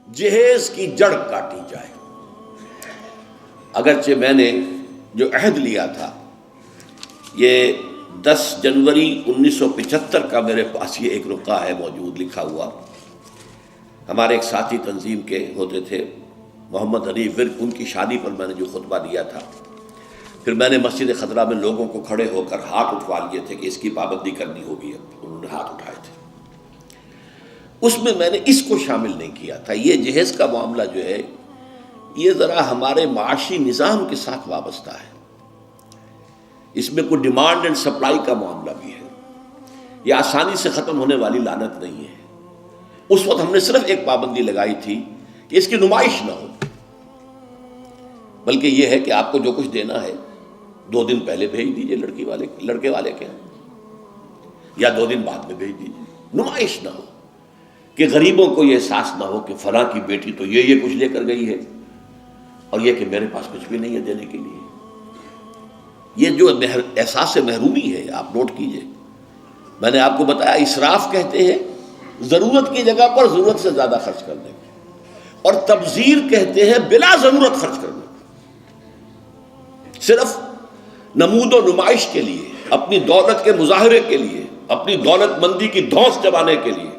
جہیز کی جڑ کاٹی جائے۔ اگرچہ میں نے جو عہد لیا تھا یہ 10 جنوری 1975 کا میرے پاس یہ ایک رقعہ ہے موجود لکھا ہوا، ہمارے ایک ساتھی تنظیم کے ہوتے تھے محمد حنیف ورک، ان کی شادی پر میں نے جو خطبہ دیا تھا، پھر میں نے مسجد خضرا میں لوگوں کو کھڑے ہو کر ہاتھ اٹھوا لیے تھے کہ اس کی پابندی کرنی ہوگی، انہوں نے ہاتھ اٹھائے تھے، اس میں میں نے اس کو شامل نہیں کیا تھا۔ یہ جہیز کا معاملہ جو ہے یہ ذرا ہمارے معاشی نظام کے ساتھ وابستہ ہے، اس میں کوئی ڈیمانڈ اینڈ سپلائی کا معاملہ بھی ہے، یہ آسانی سے ختم ہونے والی لعنت نہیں ہے۔ اس وقت ہم نے صرف ایک پابندی لگائی تھی کہ اس کی نمائش نہ ہو، بلکہ یہ ہے کہ آپ کو جو کچھ دینا ہے 2 دن پہلے بھیج دیجئے لڑکے والے کے، یا 2 دن بعد میں بھیج دیجئے، نمائش نہ ہو کہ غریبوں کو یہ احساس نہ ہو کہ فلاں کی بیٹی تو یہ کچھ لے کر گئی ہے اور یہ کہ میرے پاس کچھ بھی نہیں ہے دینے کے لیے۔ یہ جو احساس محرومی ہے آپ نوٹ کیجئے، میں نے آپ کو بتایا اسراف کہتے ہیں ضرورت کی جگہ پر ضرورت سے زیادہ خرچ کرنے کو، اور تبذیر کہتے ہیں بلا ضرورت خرچ کرنے کو، صرف نمود و نمائش کے لیے، اپنی دولت کے مظاہرے کے لیے، اپنی دولت مندی کی دھوس جمانے کے لیے۔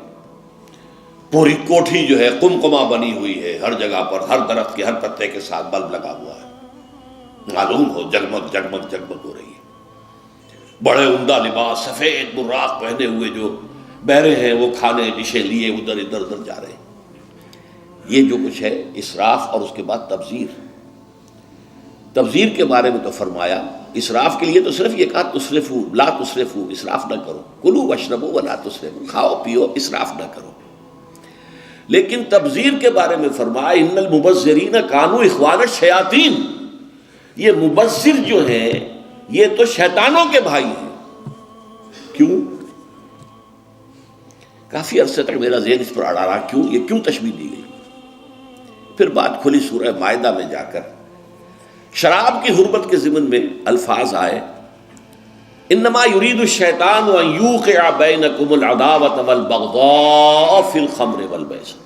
پوری کوٹھی جو ہے قمقمہ بنی ہوئی ہے، ہر جگہ پر ہر درخت کے ہر پتے کے ساتھ بلب لگا ہوا ہے، معلوم ہو جگمگ جگمگ جگمگ ہو رہی ہے، بڑے عمدہ لباس سفید براق پہنے ہوئے جو بہرے ہیں وہ کھانے ڈشیں لیے ادھر ادھر جا رہے ہیں۔ یہ جو کچھ ہے اسراف، اور اس کے بعد تبذیر کے بارے میں تو فرمایا، اسراف کے لیے تو صرف یہ کہا تسرفو لا تسرفو، اسراف نہ کرو، کلوا واشربوا ولا تسرفو، کھاؤ پیو اسراف نہ کرو۔ لیکن تبذیر کے بارے میں فرمایا ان المبذرین کانوا اخوان الشیاطین، یہ مبذر جو ہیں یہ تو شیطانوں کے بھائی ہیں۔ کیوں؟ کافی عرصے تک میرا ذہن اس پر اڑا رہا، کیوں تشبیہ دی گئی؟ پھر بات کھلی سورہ مائدہ میں جا کر، شراب کی حرمت کے ضمن میں الفاظ آئے، انما یرید الشیطان ان یوقع بینکم العداوۃ والبغضاء فی الخمر والمیسر،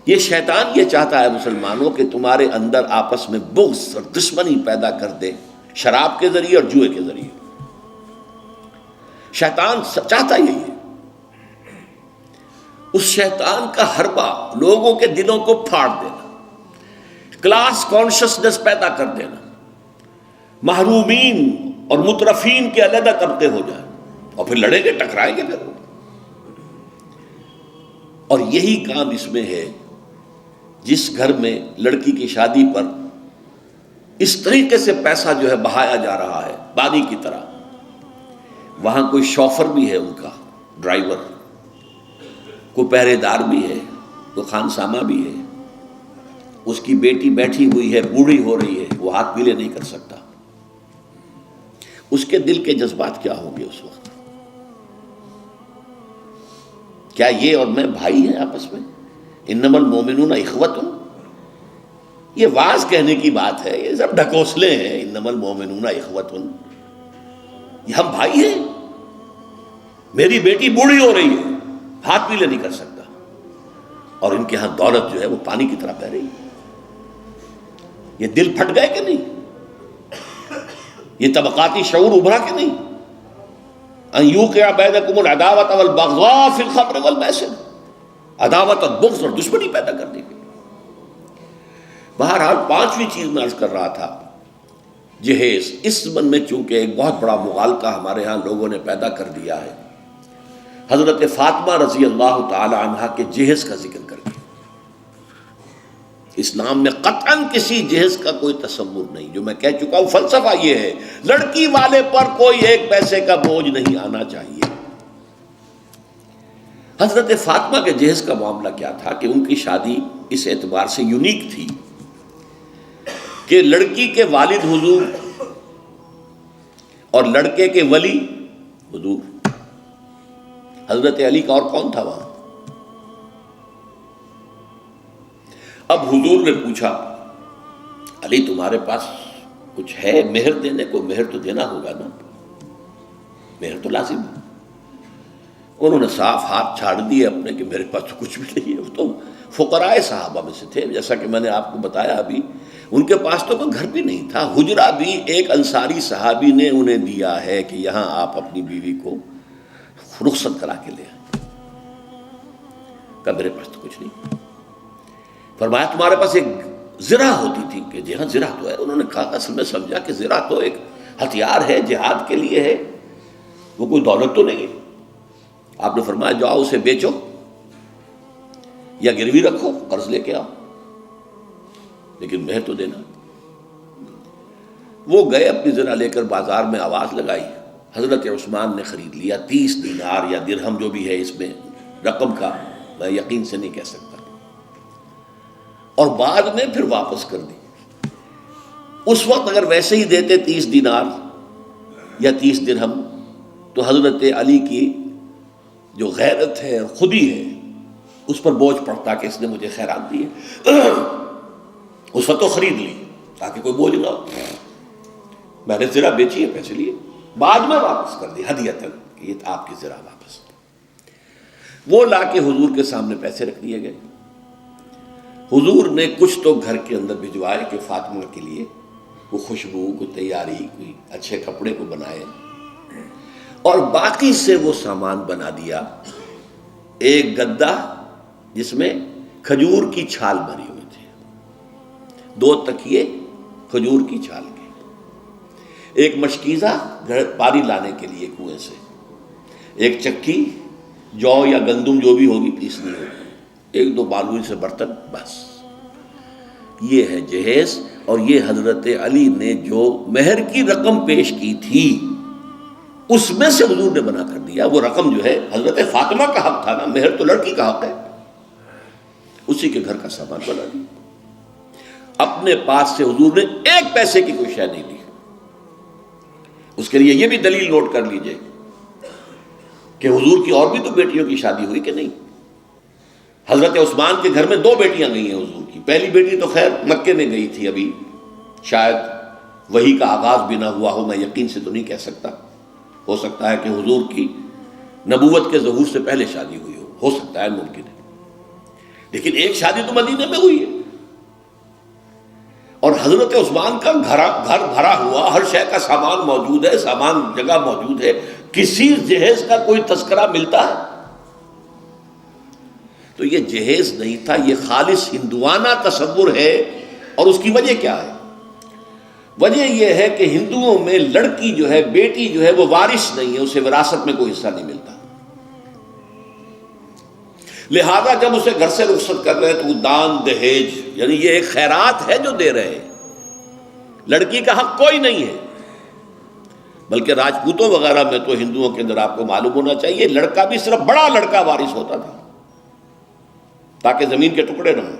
یہ شیطان یہ چاہتا ہے مسلمانوں کہ تمہارے اندر آپس میں بغض اور دشمنی پیدا کر دے شراب کے ذریعے اور جوئے کے ذریعے۔ شیطان چاہتا یہی ہے۔ اس شیطان کا حربہ لوگوں کے دلوں کو پھاڑ دینا، کلاس کانشسنس پیدا کر دینا، محرومین اور مترفین کے علیحدہ طبقے ہو جائیں، اور پھر لڑیں گے ٹکرائیں گے پھر۔ اور یہی کام اس میں ہے، جس گھر میں لڑکی کی شادی پر اس طریقے سے پیسہ جو ہے بہایا جا رہا ہے پانی کی طرح، وہاں کوئی شوفر بھی ہے، ان کا ڈرائیور، کوئی پہرے دار بھی ہے، کوئی خانسامہ بھی ہے، اس کی بیٹی بیٹھی ہوئی ہے، بوڑھی ہو رہی ہے، وہ ہاتھ پیلے نہیں کر سکتا، اس کے دل کے جذبات کیا ہوں گے اس وقت؟ کیا یہ اور میں بھائی ہیں آپس میں؟ انما المومنون اخوۃ، یہ واز کہنے کی بات ہے، یہ سب ڈھکوسلے ہیں، انما المومنون اخوۃ، یہ ہم بھائی ہیں۔ میری بیٹی بوڑھی ہو رہی ہے، ہاتھ پیلے نہیں کر سکتا، اور ان کے ہاں دولت جو ہے وہ پانی کی طرح بہ رہی ہے۔ یہ دل پھٹ گئے کہ نہیں؟ یہ طبقاتی شعور ابھرا کہ نہیں؟ ان یوقع بینکم العداوۃ والبغضاء فی الخمر والمیسر، عداوت اور بغض اور دشمنی پیدا کر دی گئی۔ بہرحال 5ویں چیز میں عرض کر رہا تھا، جہیز، اس زمن میں چونکہ ایک بہت بڑا مغالطہ ہمارے ہاں لوگوں نے پیدا کر دیا ہے، حضرت فاطمہ رضی اللہ تعالی عنہا کے جہیز کا ذکر کر کے، اسلام میں قطعاً کسی جہیز کا کوئی تصور نہیں، جو میں کہہ چکا ہوں فلسفہ یہ ہے، لڑکی والے پر کوئی 1 پیسے کا بوجھ نہیں آنا چاہیے۔ حضرت فاطمہ کے جہیز کا معاملہ کیا تھا کہ ان کی شادی اس اعتبار سے یونیک تھی کہ لڑکی کے والد حضور اور لڑکے کے ولی حضور، حضرت علی کا اور کون تھا وہاں؟ اب حضور نے پوچھا، علی تمہارے پاس کچھ ہے مہر دینے کو؟ مہر تو دینا ہوگا نا، مہر تو لازم ہے۔ انہوں نے صاف ہاتھ چھاڑ دیے اپنے کہ میرے پاس تو کچھ بھی نہیں ہے. وہ تو فقراء صحابہ میں سے تھے، جیسا کہ میں نے آپ کو بتایا ابھی. ان کے پاس تو کوئی گھر بھی نہیں تھا. حجرہ بھی ایک انصاری صحابی نے انہیں دیا ہے کہ یہاں آپ اپنی بیوی کو رخصت کرا کے لے آئیں. کہا میرے پاس تو کچھ نہیں. فرمایا تمہارے پاس ایک زرہ ہوتی تھی؟ کہ جی ہاں زرہ تو ہے. انہوں نے کہا اصل میں سمجھا کہ زرہ تو ایک ہتھیار ہے، جہاد کے لیے ہے، وہ کوئی دولت تو نہیں ہے. آپ نے فرمایا جاؤ اسے بیچو یا گروی رکھو، قرض لے کے آؤ، لیکن مہر تو دینا. وہ گئے اپنی زرہ لے کر بازار میں آواز لگائی. حضرت عثمان نے خرید لیا 30 دینار یا درہم، جو بھی ہے اس میں رقم کا میں یقین سے نہیں کہہ سکتا، اور بعد میں پھر واپس کر دی. اس وقت اگر ویسے ہی دیتے 30 دینار یا 30 درہم تو حضرت علی کی جو غیرت ہے اور خودی ہے اس پر بوجھ پڑتا کہ اس نے مجھے خیرات دی ہے. اس وقت تو خرید لی تاکہ کوئی بوجھ نہ ہو. میں نے زرہ بیچی ہے، پیسے لیے، بعد میں واپس کر دی ہدیۃً کہ یہ آپ کی زرہ واپس. وہ لا کے حضور کے سامنے پیسے رکھ دیے گئے. حضور نے کچھ تو گھر کے اندر بھجوائے کہ فاطمہ کے لیے وہ خوشبو، کوئی تیاری، کوئی اچھے کپڑے کو بنائے، اور باقی سے وہ سامان بنا دیا. ایک گدا جس میں کھجور کی چھال بھری ہوئی تھی، 2 تکیے کھجور کی چھال کے، ایک مشکیزہ پانی لانے کے لیے کنویں سے، ایک چکی جو یا گندم جو بھی ہوگی پیسنی ہوگی، 1-2 بالوئی سے برتن، بس. یہ ہے جہیز. اور یہ حضرت علی نے جو مہر کی رقم پیش کی تھی اس میں سے حضور نے بنا کر دیا. وہ رقم جو ہے حضرت فاطمہ کا حق تھا نا، مہر تو لڑکی کا حق ہے، اسی کے گھر کا سامان بنا دیا. اپنے پاس سے حضور نے 1 پیسے کی کوئی شے نہیں دی. اس کے لیے یہ بھی دلیل نوٹ کر لیجئے کہ حضور کی اور بھی تو بیٹیوں کی شادی ہوئی کہ نہیں. حضرت عثمان کے گھر میں 2 بیٹیاں گئی ہیں حضور کی. پہلی بیٹی تو خیر مکے میں گئی تھی، ابھی شاید وحی کا آغاز بھی نہ ہوا ہو، میں یقین سے تو نہیں کہہ سکتا. ہو سکتا ہے کہ حضور کی نبوت کے ظہور سے پہلے شادی ہوئی ہو سکتا ہے، ممکن ہے. لیکن ایک شادی تو مدینے میں ہوئی ہے، اور حضرت عثمان کا گھر بھرا ہوا، ہر شے کا سامان موجود ہے، سامان جگہ موجود ہے. کسی جہیز کا کوئی تذکرہ ملتا ہے؟ تو یہ جہیز نہیں تھا، یہ خالص ہندوانہ تصور ہے. اور اس کی وجہ کیا ہے؟ وجہ یہ ہے کہ ہندوؤں میں لڑکی جو ہے، بیٹی جو ہے، وہ وارث نہیں ہے، اسے وراثت میں کوئی حصہ نہیں ملتا. لہذا جب اسے گھر سے رخصت کر رہے تو وہ دان دہیج، یعنی یہ ایک خیرات ہے جو دے رہے ہیں. لڑکی کا حق کوئی نہیں ہے. بلکہ راجپوتوں وغیرہ میں تو ہندوؤں کے اندر آپ کو معلوم ہونا چاہیے لڑکا بھی صرف بڑا لڑکا وارث ہوتا تھا تاکہ زمین کے ٹکڑے نہ ہوں.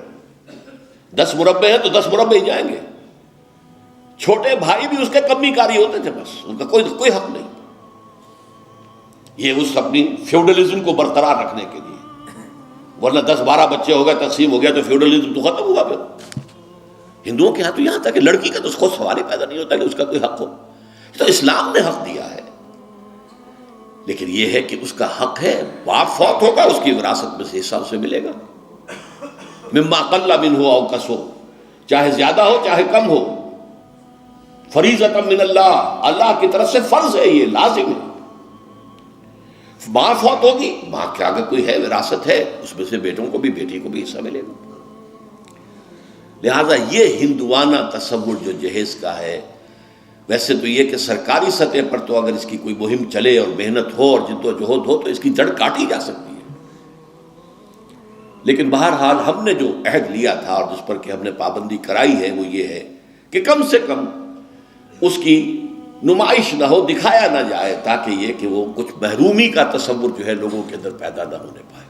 10 مربع ہیں تو 10 مربع ہی جائیں گے. چھوٹے بھائی بھی اس کے کمی کاری ہوتے تھے، بس ان کا کوئی حق نہیں. یہ اس اپنی فیوڈلزم کو برقرار رکھنے کے لیے، ورنہ 10-12 بچے ہو گئے، تقسیم ہو گیا تو فیوڈلزم تو ختم ہوا. پھر ہندوؤں کے ہاں تو یہاں تک کہ لڑکی کا تو خود سوال ہی پیدا نہیں ہوتا کہ اس کا کوئی حق ہو. تو اسلام نے حق دیا ہے، لیکن یہ ہے کہ اس کا حق ہے، باپ فوت ہوگا اس کی وراثت میں سے حصہ اسے ملے گا. مما قل منہ او کثر، چاہے زیادہ ہو چاہے کم ہو. فریضۃ من اللہ، اللہ کی طرف سے فرض ہے، یہ لازم ہے. ماں فوت ہوگی، ماں کے آگے کوئی ہے، وراثت ہے، اس میں سے بیٹوں کو بھی بیٹی کو بھی حصہ ملے گا. لہذا یہ ہندوانہ تصور جو جہیز کا ہے، ویسے تو یہ کہ سرکاری سطح پر تو اگر اس کی کوئی مہم چلے اور محنت ہو اور جدوجہد ہو تو اس کی جڑ کاٹی جا سکتی ہے. لیکن بہرحال ہم نے جو عہد لیا تھا اور جس پر کہ ہم نے پابندی کرائی ہے وہ یہ ہے کہ کم سے کم اس کی نمائش نہ ہو، دکھایا نہ جائے، تاکہ یہ کہ وہ کچھ محرومی کا تصور جو ہے لوگوں کے اندر پیدا نہ ہونے پائے.